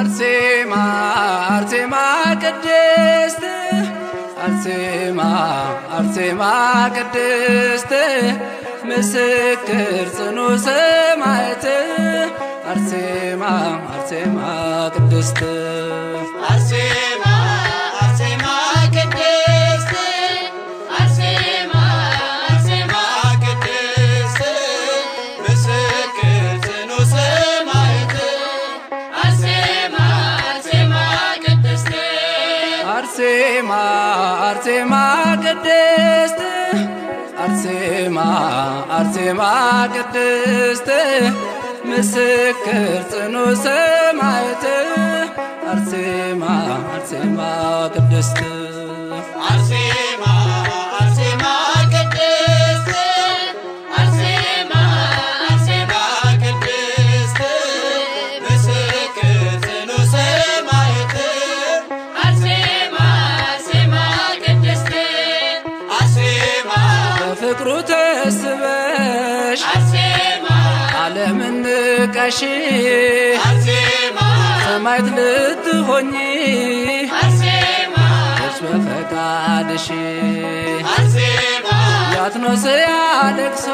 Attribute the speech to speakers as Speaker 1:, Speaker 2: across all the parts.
Speaker 1: አርሴማ አርሴማ ቅድስት አርሴማ አርሴማ ቅድስት ምስክር ጽኑ ሰማዕት አርሴማ አርሴማ ቅድስት
Speaker 2: አርሴማ አርሴማ ቅድስት አርሴማ አርሴማ ቅድስት ምስክር ጽኑ ሰማዕት አርሴማ አርሴማ ቅድስት
Speaker 1: አርሴማ አርሴማ ቅድስት አርሴማ አርሴማ ቅድስት ምስክር ጽኑ ሰማዕት አርሴማ አርሴማ ቅድስት
Speaker 2: አርሴማ አርሴማ ቅድስት አርሴማ አርሴማ ቅድስት ምስክር ጽኑ ሰማዕት አርሴማ አርሴማ ቅድስት አርሴማ
Speaker 1: በፍቅሩ ተስበሽ
Speaker 2: አርሴማ
Speaker 1: ዓለምን ንቀሽ
Speaker 2: አርሴማ
Speaker 1: ሰማዕት ልትሆኚ
Speaker 2: አርሴማ
Speaker 1: እርሱ በፈቃድሽ
Speaker 2: አርሴማ
Speaker 1: ያትኖስ ያለቅሶ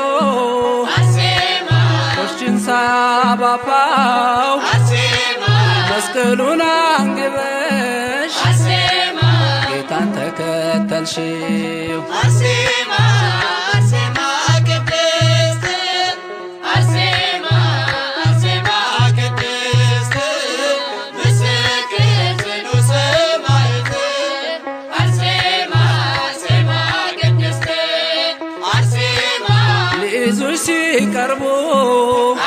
Speaker 2: አርሴማ
Speaker 1: ቆሽችን ሳባባው
Speaker 2: አርሴማ
Speaker 1: መስቀሉን አንግበሽ
Speaker 2: አርሴማ
Speaker 1: ጌታን ተከተልሽው
Speaker 2: አርሴማ አርሴማ ቅድስት አርሴማ አርሴማ ቅድስት ምስክር ጽኑ ሰማዕት አርሴማ አርሴማ ቅድስት አርሴማ
Speaker 1: ሊይዙሽ ሲቀርቡ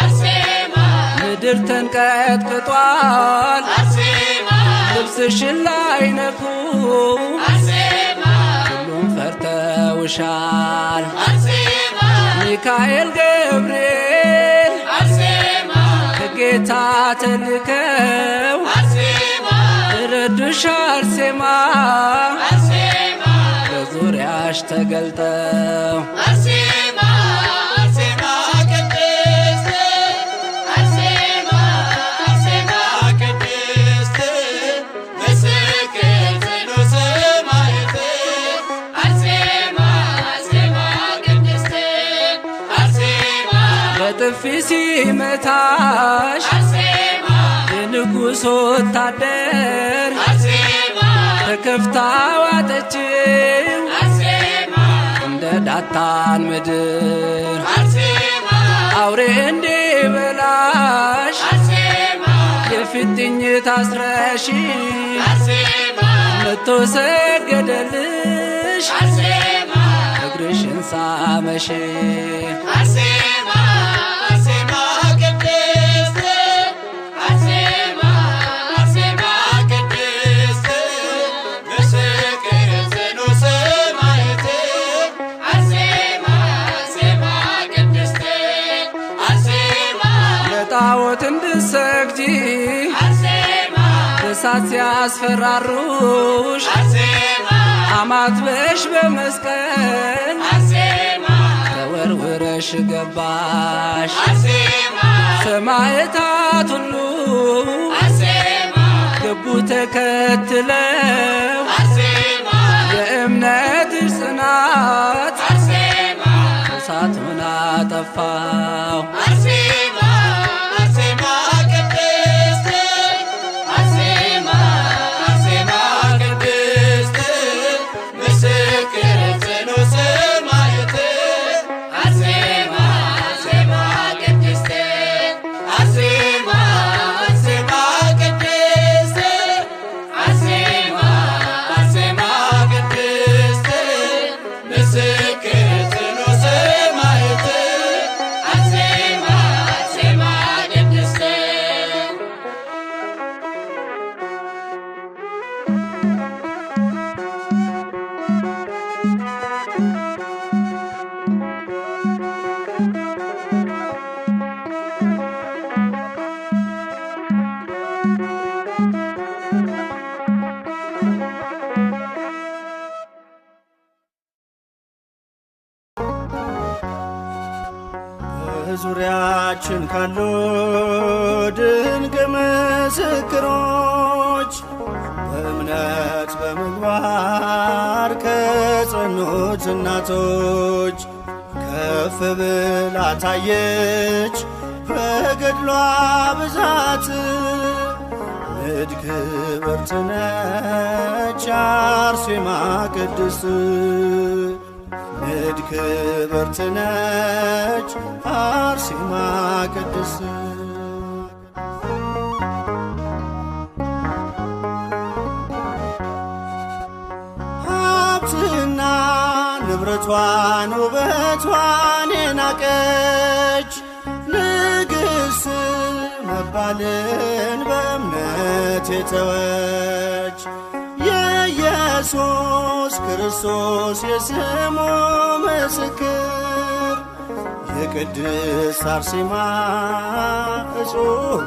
Speaker 2: አርሴማ
Speaker 1: ምድር ተንቀጥቅጧል
Speaker 2: አርሴማ
Speaker 1: ልብስሽን ላይነኩ
Speaker 2: አርሴማ
Speaker 1: ሁሉም ፈርተውሻል
Speaker 2: አርሴማ
Speaker 1: ሚካኤል ገብርኤል
Speaker 2: አርሴማ
Speaker 1: ከጌታ ተልከው
Speaker 2: አርሴማ
Speaker 1: ረዱሽ አርሴማ
Speaker 2: አርሴማ
Speaker 1: በዙሪያሽ ተገልጠው
Speaker 2: አርሴማ አርሴማ ቅድስት አርሴማ አርሴማ ቅድስት ምስክር ጽኑ ሰማዕት አርሴማ አርሴማ ቅድስት አርሴማ
Speaker 1: በጥፊ ሲመታሽ
Speaker 2: አርሴማ
Speaker 1: የንጉሥ ወታደር
Speaker 2: አርሴማ
Speaker 1: ተከፍታ ዋጠችው
Speaker 2: አርሴማ
Speaker 1: እንደ ዳታን ምድር
Speaker 2: አርሴማ
Speaker 1: አውሬ እንዲበላሽ
Speaker 2: አርሴማ
Speaker 1: የፊትኝ ታስረሽ
Speaker 2: አርሴማ
Speaker 1: መቶ ሰገደልሽ
Speaker 2: አርሴማ
Speaker 1: እግርሽን ሳመሽ
Speaker 2: አርሴማ አርሴማ ቅድስት አርሴማ አርሴማ ቅድስት ምስክር ጽኑ ሰማዕት አርሴማ አርሴማ ቅድስት አርሴማ
Speaker 1: ለጣዖት እንድትሰግጂ
Speaker 2: አርሴማ
Speaker 1: እሳት ሲያስፈራሩሽ
Speaker 2: አርሴማ
Speaker 1: አማትበሽ በመስቀል
Speaker 2: አርሴማ
Speaker 1: ተወርውረሽ ገባሽ
Speaker 2: አርሴማ
Speaker 1: ሰማዕታት ሁሉ
Speaker 2: አርሴማ
Speaker 1: ገቡ ተከትለው
Speaker 2: አርሴማ
Speaker 1: የእምነትሽ ጽናት
Speaker 2: አርሴማ
Speaker 1: እሳቱን አጠፋው
Speaker 2: አርሴማ አርሴማ ቅድስት አርሴማ አርሴማ ቅድስት ምስክር ጽኑ ሰማዕት አርሴማ አርሴማ ቅድስት አርሴማ አርሴማ ቅድስት አርሴማ አርሴማ ቅድስት ምስክር ጽኑ ሰማዕት አርሴማ አርሴማ ቅድስት
Speaker 3: በዙሪያችን ካሉ ድንቅ ምስክሮች በእምነት በምግባር ከጸኑት እናቶች ከፍ ብላ ታየች በገድሏ ብዛት። ንድ ክብርት ነች አርሴማ ቅድስት ንድ ክብርት ነች አርሴማ ቅድስት። ሀብትና ንብረቷን ውበቷን የናቀች ንግሥት መባልን በእምነት የተወች የኢየሱስ ክርስቶስ የስሙ ምስክር የቅድስት አርሴማ እጹብ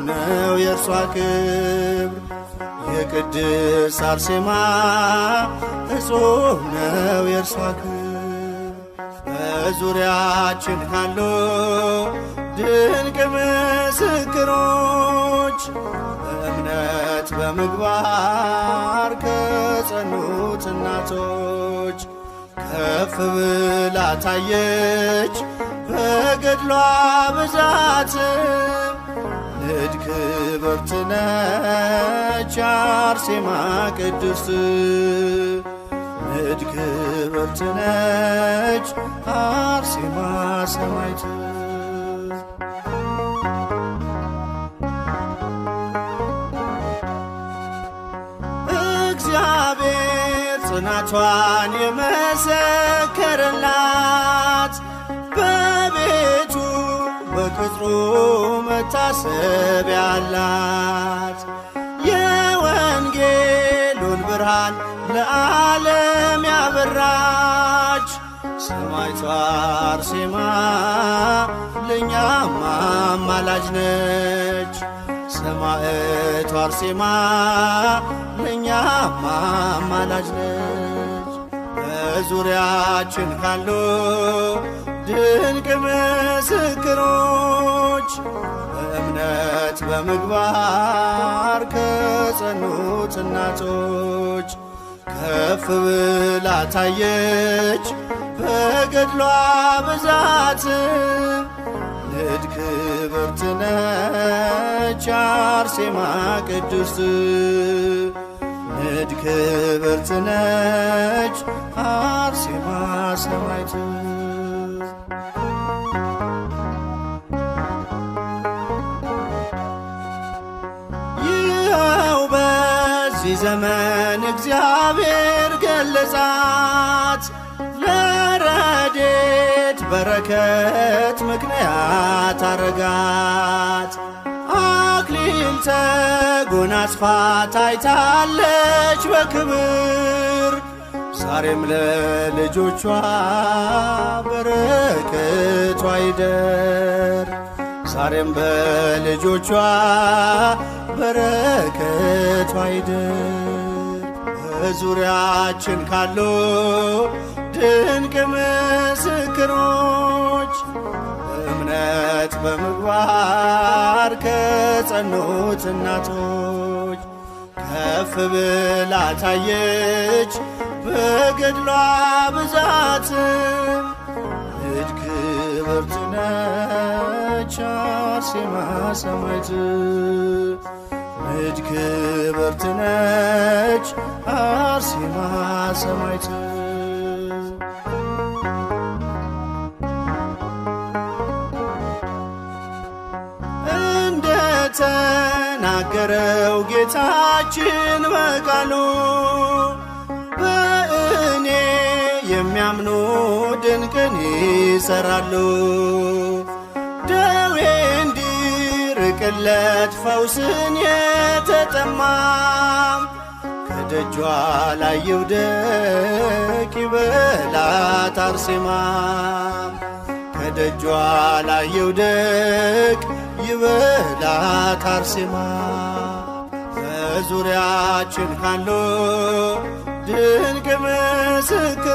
Speaker 3: ነው የእርሷ ክብር። የቅድስት አርሴማ እጹብ ነው የእርሷ ክብር። በዙሪያችን ካሉ ድንቅ ምስክሮች በእምነት በምግባር ከጸኑት እናቶች ከፍ ብላ ታየች በገድሏ ብዛት። ንድ ክብርት ነች አርሴማ ቅድስት ንድ ክብርት ነች አርሴማ ሰማዕት። እግዚአብሔር ጽናቷን የመሰከረላት በቤቱ በቅጥሩ መታሰቢያ አላት። የወንጌሉን ብርሃን ለዓለም ያበራች ሰማዕቷ አርሴማ ለእኛም አማላጅ ነች። ሰማዕቷ አርሴማ ለእኛም አማላጅ ነች። በዙሪያችን ካሉ ድንቅ ምስክሮች በእምነት በምግባር ከጸኑት እናቶች ከፍ ብላ ታየች በገድሏ ብዛት። ንድ ክብርት ነች አርሴማ ቅድስት ንድ ክብርት ነች አርሴማ ሰማዕት። ይኸው በዚህ ዘመን እግዚአብሔር ገለጻት ለረድኤት በረከት ምክንያት አረጋት። አክሊል ተጎናጽፋ ታይታለች በክብር ዛሬም ለልጆቿ በረከቷ ይደር። ዛሬም በልጆቿ በረከቷ ይደር። በዙሪያችን ካሉ ድንቅ ምስክሮች በእምነት በምግባር ከጸኑት እናቶች ከፍ ብላ ታየች በገድሏ ብዛት። ንድ ክብርት ነች አርሴማ ሰማዕት ንድ ክብርት ነች አርሴማ ሰማዕት። እንደተናገረው ጌታችን በቃሉ በእኔ የሚያምኑ ድንቅን ይሠራሉ። ደዌ እንዲርቅለት ፈውስን የተጠማም ከደጇ ላይ ይውደቅ ይበላት አርሴማ ከደጇ ላይ ይውደቅ ይበላት አርሴማ። በዙሪያችን ካሉ ድንቅ ምስክሮች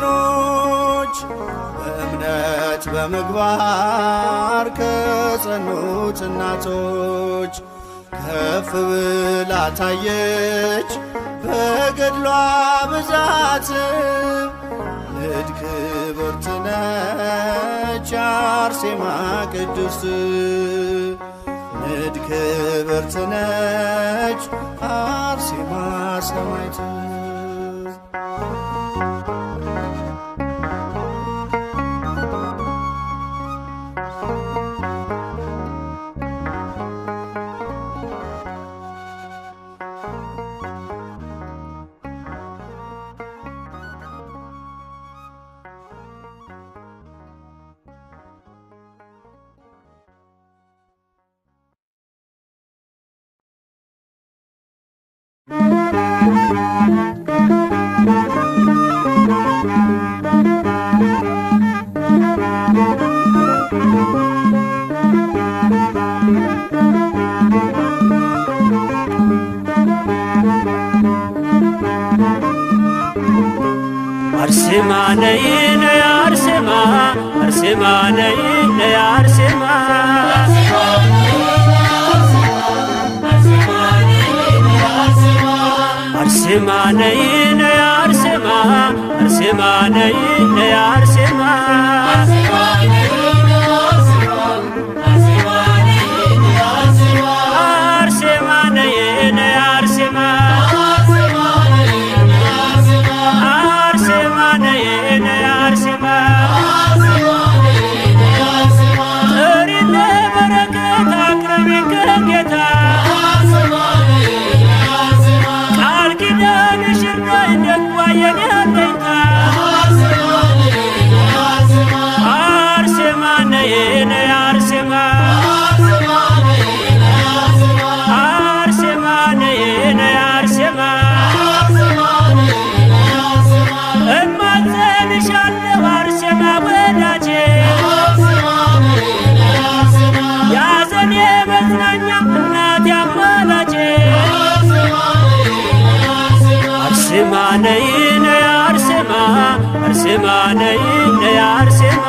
Speaker 3: በእምነት በምግባር ከጸኑት እናቶች ከፍ ብላ ታየች በገድሏ ብዛት ንድ ክብርት ነች አርሴማ ቅድስት ንድ ክብርት ነች አርሴማ ሰማዕት
Speaker 4: አርሴማ ነይ ነይ አርሴማ አርሴማ ነይ ነይ አርሴማ አርሴማ ነይ ነይ አርሴማ አርሴማ ነይ ነይ አርሴማ አርሴማ ነይ ነይ አርሴማ አርሴማ ነይ ነይ አርሴማ ጥሪን ለበረከት አቅርቢን ከጌታ ቃል ኪዳንሽን ደጓ የኔ አለኝታ አርሴማ ነይ ነይ አርሴማ አርሴማ ነይ ነይ አርሴማ እማጸንሻለሁ አርሴማ ወዳጄ ያዘኔ መጽናኛ እናቴ አማላጄ አርሴማ ነይ ነይ አርሴማ አርሴማ ነይ ነይ አርሴማ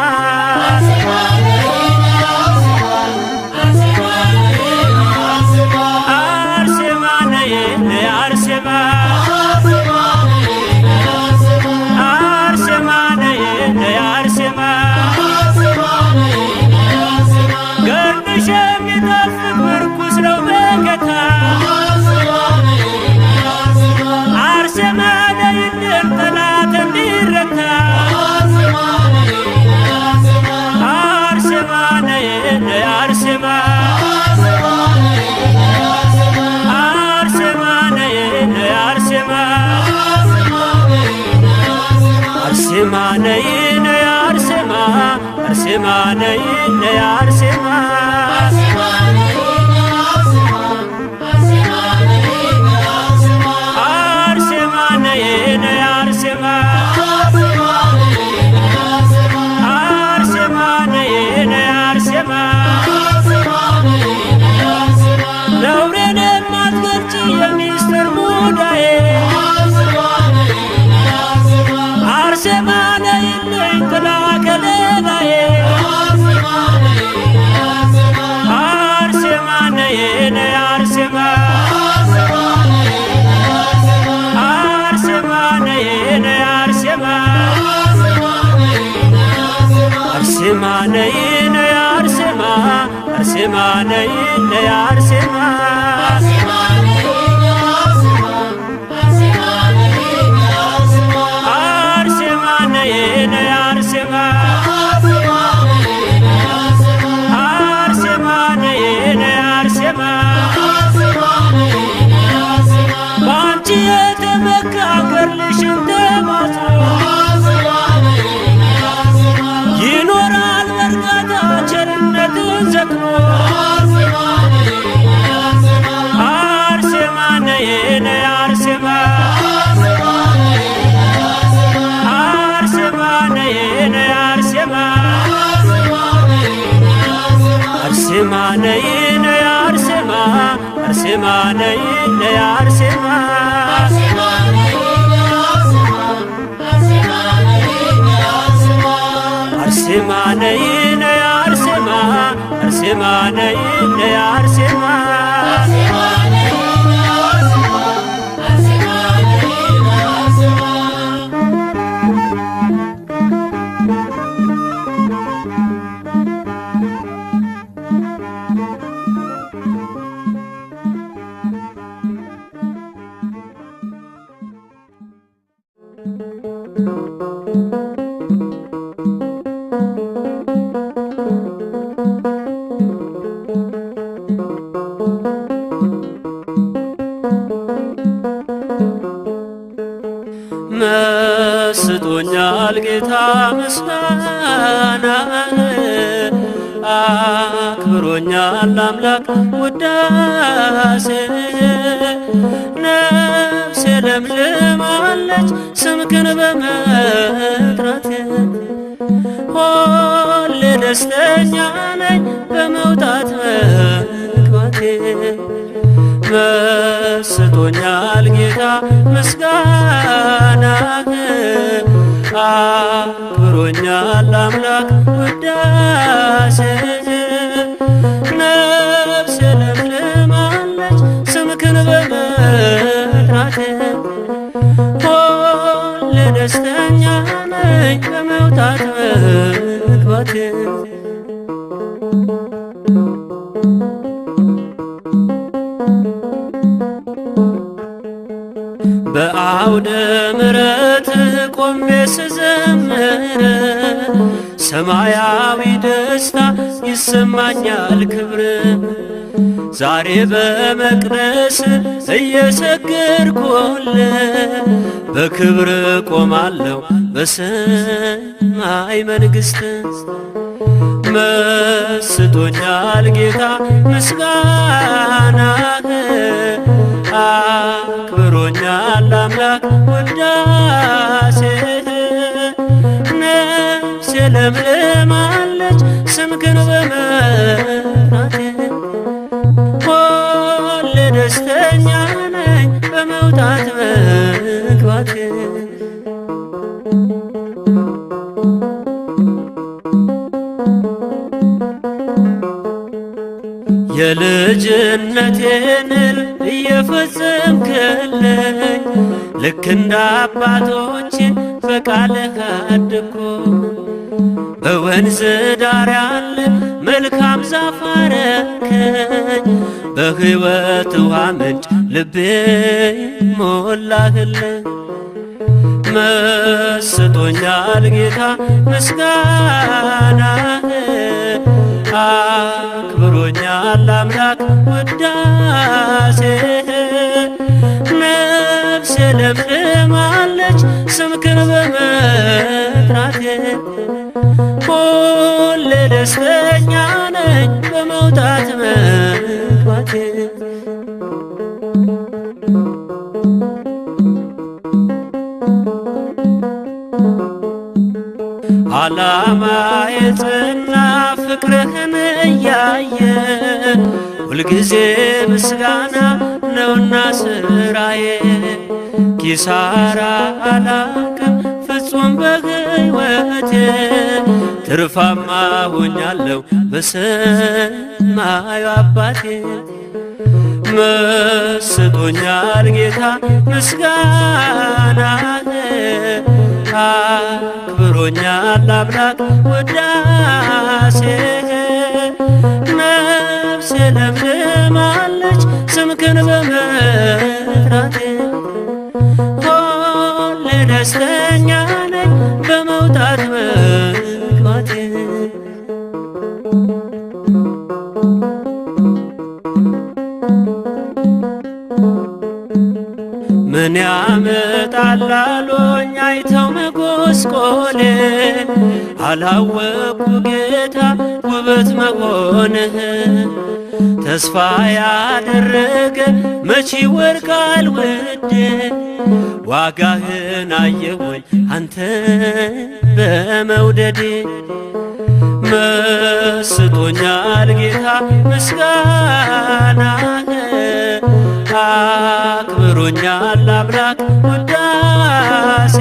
Speaker 4: አርሴማ ነይ ነይ አርሴማ አርሴማ ነይ ነይ አርሴማ ገድልሽ የሚጣፍጥ ምርኩስ ነው በጌታ አርሴማ ነይልን ጠላት እንዲረታ አርሴማ ነይ ነይ አርሴማ አርሴማ ነይ ነይ አርሴማ አርሴማ ነይ ነይ አርሴማ አርሴማ ነይ ነይ አርሴማ አርሴማ ነይ ነይ አርሴማ አርሴማ ነይ ነይ አርሴማ ነውሬን የማትገልጪ የሚስጥር ሙዳዬ አርሴማ ነይልኝ ጥላ ከለላዬ አርሴማ ነይ ነይ አርሴማ አርሴማ ነይ ነይ አርሴማ አርሴማ ነይ ነይ አርሴማ አርሴማ ነይ ነይ አርሴማ አርሴማ ነይ ነይ አርሴማ አርሴማ ነይ ነይ አርሴማ በአንቺ የተመካ ገድልሽን ተማጽኖ ይኖራል በእርጋታ ቸርነትን ዘክኖ አርሴማ ነይ ነይ አርሴማ አርሴማ ነይ ነይ አርሴማ አርሴማ ነይ ነይ አርሴማ አርሴማ ነይ ነይ አርሴማ አርሴማ ነይ ነይ አርሴማ አርሴማ ነይ ነይ አርሴማ ጌታ ምስጋና አክብሮኛል አምላክ ውዳሴ ነፍሴ ለምልማለች ስምክን በመጥራቴ ሁሌ ደስተኛ ነኝ በመውጣት መግባቴ መስጦኛል ጌታ ምስጋና አክብሮኛል አምላክ ውዳሴ ነፍሴ ለምልማለች ስምክን በመጥራቴ ሁሌ ደስተኛ ነኝ በመውጣት መግባቴ በአውደ ምሕረት ቆሜ ስዘምር ሰማያዊ ደስታ ይሰማኛል ክብር ዛሬ በመቅደስ እየሰገድኩል በክብር ቆማለሁ በሰማይ መንግሥት መስጦኛል ጌታ ምስጋና አክብሮኛል አምላክ ውዳሴ ነፍሴ ለምልማለች ስምክን በመጥራቴ ሁሌ ደስተኛ ነኝ በመውጣት መግባቴ የልጅነቴን እየፈጸምክልኝ ልክ እንደ አባቶቼ በቃልህ አደግኩ በወንዝ ዳር ያለ መልካም ዛፍ አረከኝ በሕይወት ውሃ ምንጭ ልቤ ሞላህልኝ መስጦኛል ጌታ ምስጋና አክብሮኛል አምላክ ውዳሴ ነፍሴ ለምልማለች ስምክን በመጥራቴ ሁሌ ደስተኛ ነኝ በመውጣት መግባቴ ዓላማ የጽና ፍቅርህን እያየ ሁልጊዜ ምስጋና ነውና ስራዬ ኪሳራ አላውቅም ፍጹም በሕይወቴ ትርፋማ ሆኛለሁ በሰማዩ አባቴ መስጦኛል ጌታ ምስጋና አክብሮኛል አምላክ ውዳሴ ነፍሴ ለምልማለች ስምክን በመጥራቴ ሁሌ ደስተኛ ነኝ በመውጣት መግባቴ ምን ያመጣላሉኝ አይተው መጎስቆሌ አላወቁ ጌታ ውበት መሆንህ ተስፋ ያደረገ መቼ ይወድቃል ውዴ ዋጋህን አየሁኝ አንተ በመውደዴ መስጦኛል ጌታ ምስጋና አክብሮኛል አምላክ ውዳሴ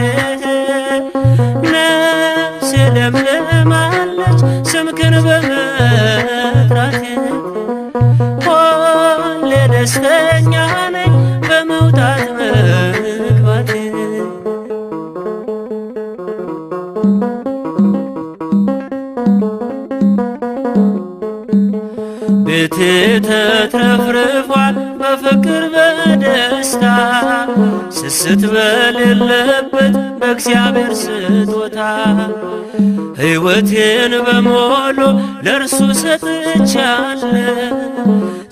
Speaker 4: ነፍሴ ለምልማለች ስምክን በመጥራቴ ሁሌ ደስተኛ ነኝ በመውጣት መግባቴ ቤቴ ተትረፍርፏል በፍቅር በደስታ ስስት በሌለበት በእግዚአብሔር ስጦታ ሕይወቴን በሞሉ ለእርሱ ሰጥቻለሁ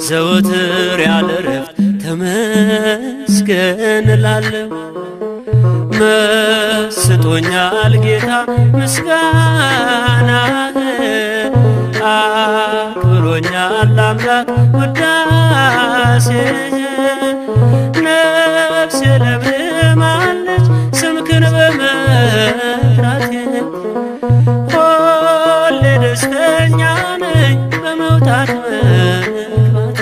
Speaker 4: ዘወትር ያለ ረፍት ተመስገን እላለሁ መስጦኛል ጌታ ምስጋናህ አክብሮኛል አምላክ ውዳሴህ ነፍሴ ለምልማለች ስምህን በመጥራቴ ሁሌ ደስተኛ ነኝ በመውጣት መግባቴ